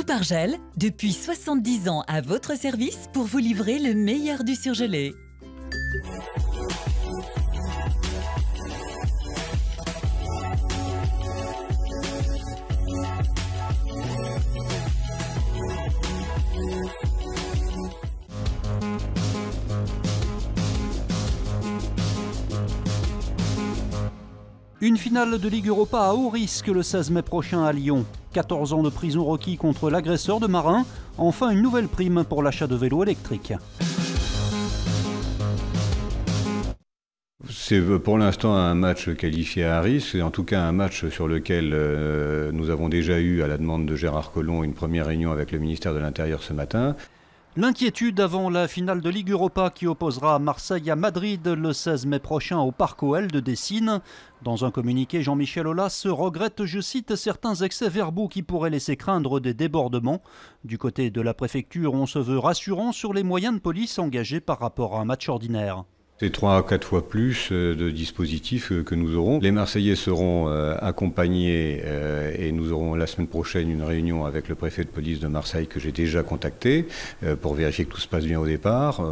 Groupe Argel, depuis 70 ans à votre service pour vous livrer le meilleur du surgelé. Une finale de Ligue Europa à haut risque le 16 mai prochain à Lyon. 14 ans de prison requis contre l'agresseur de Marin. Enfin une nouvelle prime pour l'achat de vélos électriques. C'est pour l'instant un match qualifié à risque, et en tout cas un match sur lequel nous avons déjà eu, à la demande de Gérard Collomb, une première réunion avec le ministère de l'Intérieur ce matin. L'inquiétude avant la finale de Ligue Europa qui opposera Marseille à Madrid le 16 mai prochain au Parc OL de Dessines. Dans un communiqué, Jean-Michel Aulas regrette, je cite, certains excès verbaux qui pourraient laisser craindre des débordements. Du côté de la préfecture, on se veut rassurant sur les moyens de police engagés par rapport à un match ordinaire. C'est 3 à 4 fois plus de dispositifs que nous aurons. Les Marseillais seront accompagnés et nous aurons la semaine prochaine une réunion avec le préfet de police de Marseille que j'ai déjà contacté pour vérifier que tout se passe bien au départ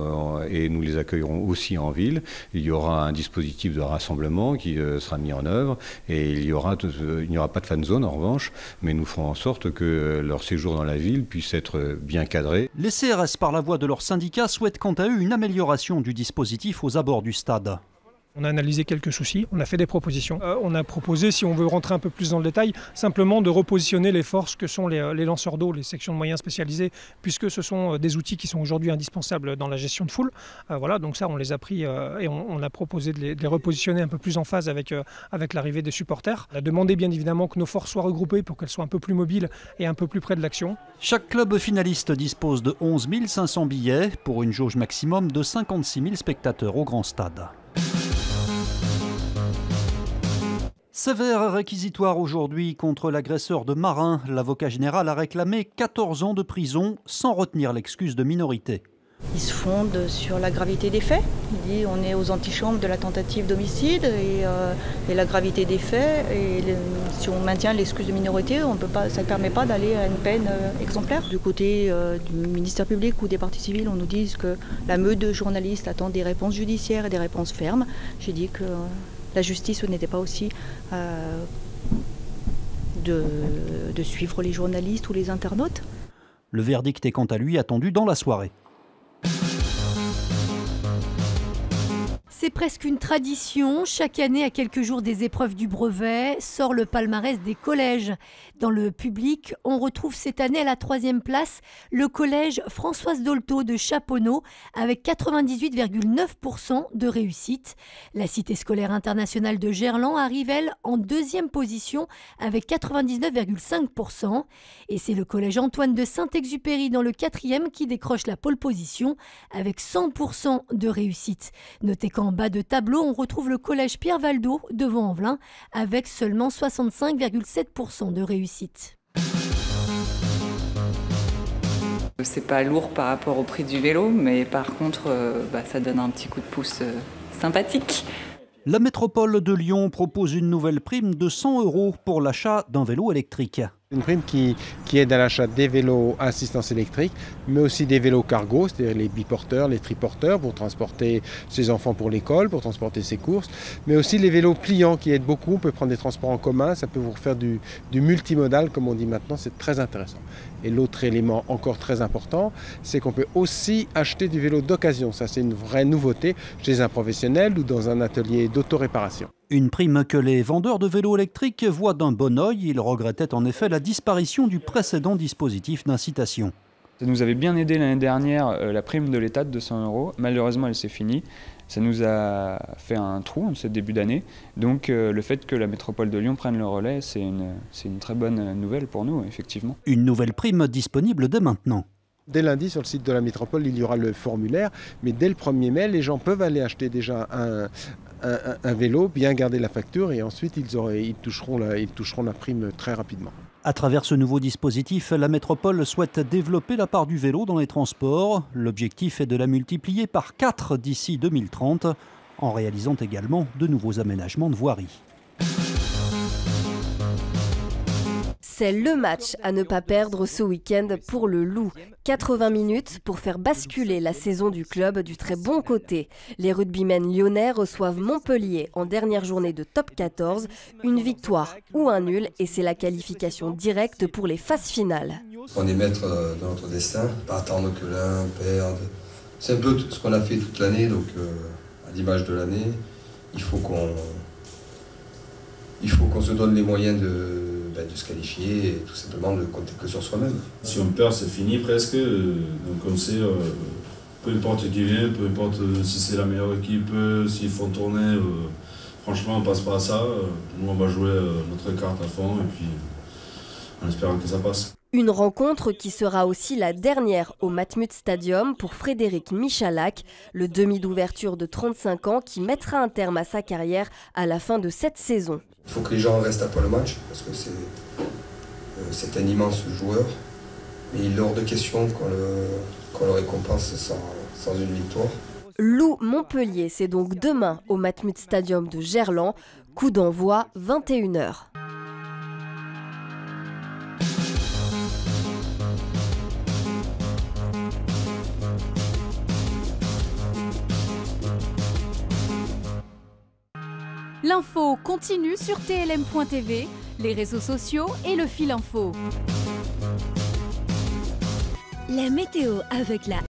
et nous les accueillerons aussi en ville. Il y aura un dispositif de rassemblement qui sera mis en œuvre et il n'y aura pas de fan zone en revanche, mais nous ferons en sorte que leur séjour dans la ville puisse être bien cadré. Les CRS, par la voix de leur syndicat, souhaitent quant à eux une amélioration du dispositif aux abords du stade. On a analysé quelques soucis, on a fait des propositions. On a proposé, si on veut rentrer un peu plus dans le détail, simplement de repositionner les forces que sont les lanceurs d'eau, les sections de moyens spécialisées, puisque ce sont des outils qui sont aujourd'hui indispensables dans la gestion de foule. Voilà, donc ça on les a pris et on a proposé de les repositionner un peu plus en phase avec l'arrivée des supporters. On a demandé bien évidemment que nos forces soient regroupées pour qu'elles soient un peu plus mobiles et un peu plus près de l'action. Chaque club finaliste dispose de 11 500 billets pour une jauge maximum de 56 000 spectateurs au grand stade. Sévère réquisitoire aujourd'hui contre l'agresseur de Marin. L'avocat général a réclamé 14 ans de prison sans retenir l'excuse de minorité. Il se fonde sur la gravité des faits. Il dit on est aux antichambres de la tentative d'homicide et la gravité des faits. Et si on maintient l'excuse de minorité, ça ne permet pas d'aller à une peine exemplaire. Du côté du ministère public ou des parties civiles, on nous dit que la meute de journalistes attend des réponses judiciaires et des réponses fermes. J'ai dit que la justice n'était pas aussi de suivre les journalistes ou les internautes. Le verdict est quant à lui attendu dans la soirée. C'est presque une tradition. Chaque année, à quelques jours des épreuves du brevet, sort le palmarès des collèges. Dans le public, on retrouve cette année à la 3e place le collège Françoise Dolto de Chaponneau avec 98,9% de réussite. La cité scolaire internationale de Gerland arrive, elle, en 2e position avec 99,5%. Et c'est le collège Antoine de Saint-Exupéry dans le 4e qui décroche la pole position avec 100% de réussite. Notez qu'en bas de tableau, on retrouve le collège Pierre Valdo de Vaux-en-Velin avec seulement 65,7% de réussite. C'est pas lourd par rapport au prix du vélo, mais par contre, ça donne un petit coup de pouce sympathique. La métropole de Lyon propose une nouvelle prime de 100 € pour l'achat d'un vélo électrique. Une prime qui aide à l'achat des vélos à assistance électrique, mais aussi des vélos cargo, c'est-à-dire les biporteurs, les triporteurs pour transporter ses enfants pour l'école, pour transporter ses courses, mais aussi les vélos pliants qui aident beaucoup. On peut prendre des transports en commun, ça peut vous faire du multimodal comme on dit maintenant, c'est très intéressant. Et l'autre élément encore très important, c'est qu'on peut aussi acheter du vélo d'occasion. Ça, c'est une vraie nouveauté chez un professionnel ou dans un atelier d'autoréparation. Une prime que les vendeurs de vélos électriques voient d'un bon œil. Ils regrettaient en effet la disparition du précédent dispositif d'incitation. Ça nous avait bien aidé l'année dernière, la prime de l'État de 200 €. Malheureusement, elle s'est finie. Ça nous a fait un trou en ce début d'année. Donc le fait que la métropole de Lyon prenne le relais, c'est une très bonne nouvelle pour nous, effectivement. Une nouvelle prime disponible dès maintenant. Dès lundi, sur le site de la métropole, il y aura le formulaire. Mais dès le 1er mai, les gens peuvent aller acheter déjà un vélo, bien garder la facture et ensuite ils toucheront la prime très rapidement. À travers ce nouveau dispositif, la métropole souhaite développer la part du vélo dans les transports. L'objectif est de la multiplier par 4 d'ici 2030, en réalisant également de nouveaux aménagements de voirie. C'est le match à ne pas perdre ce week-end pour le Loup. 80 minutes pour faire basculer la saison du club du très bon côté. Les rugbymen lyonnais reçoivent Montpellier en dernière journée de top 14. Une victoire ou un nul et c'est la qualification directe pour les phases finales. On est maître de notre destin, pas attendre que l'un perde. C'est un peu ce qu'on a fait toute l'année, donc à l'image de l'année, il faut qu'on se donne les moyens de se qualifier et tout simplement de compter que sur soi-même. Si on perd, c'est fini presque, donc on sait, peu importe qui vient, peu importe si c'est la meilleure équipe, s'ils font tourner, franchement on passe pas à ça. Nous on va jouer notre carte à fond et puis en espérant que ça passe. Une rencontre qui sera aussi la dernière au Matmut Stadium pour Frédéric Michalak, le demi d'ouverture de 35 ans qui mettra un terme à sa carrière à la fin de cette saison. Il faut que les gens restent après le match parce que c'est un immense joueur, mais il est hors de question qu'on le récompense sans une victoire. Loup Montpellier, c'est donc demain au Matmut Stadium de Gerland, coup d'envoi 21h. L'info continue sur TLM.tv, les réseaux sociaux et le fil info. La météo avec la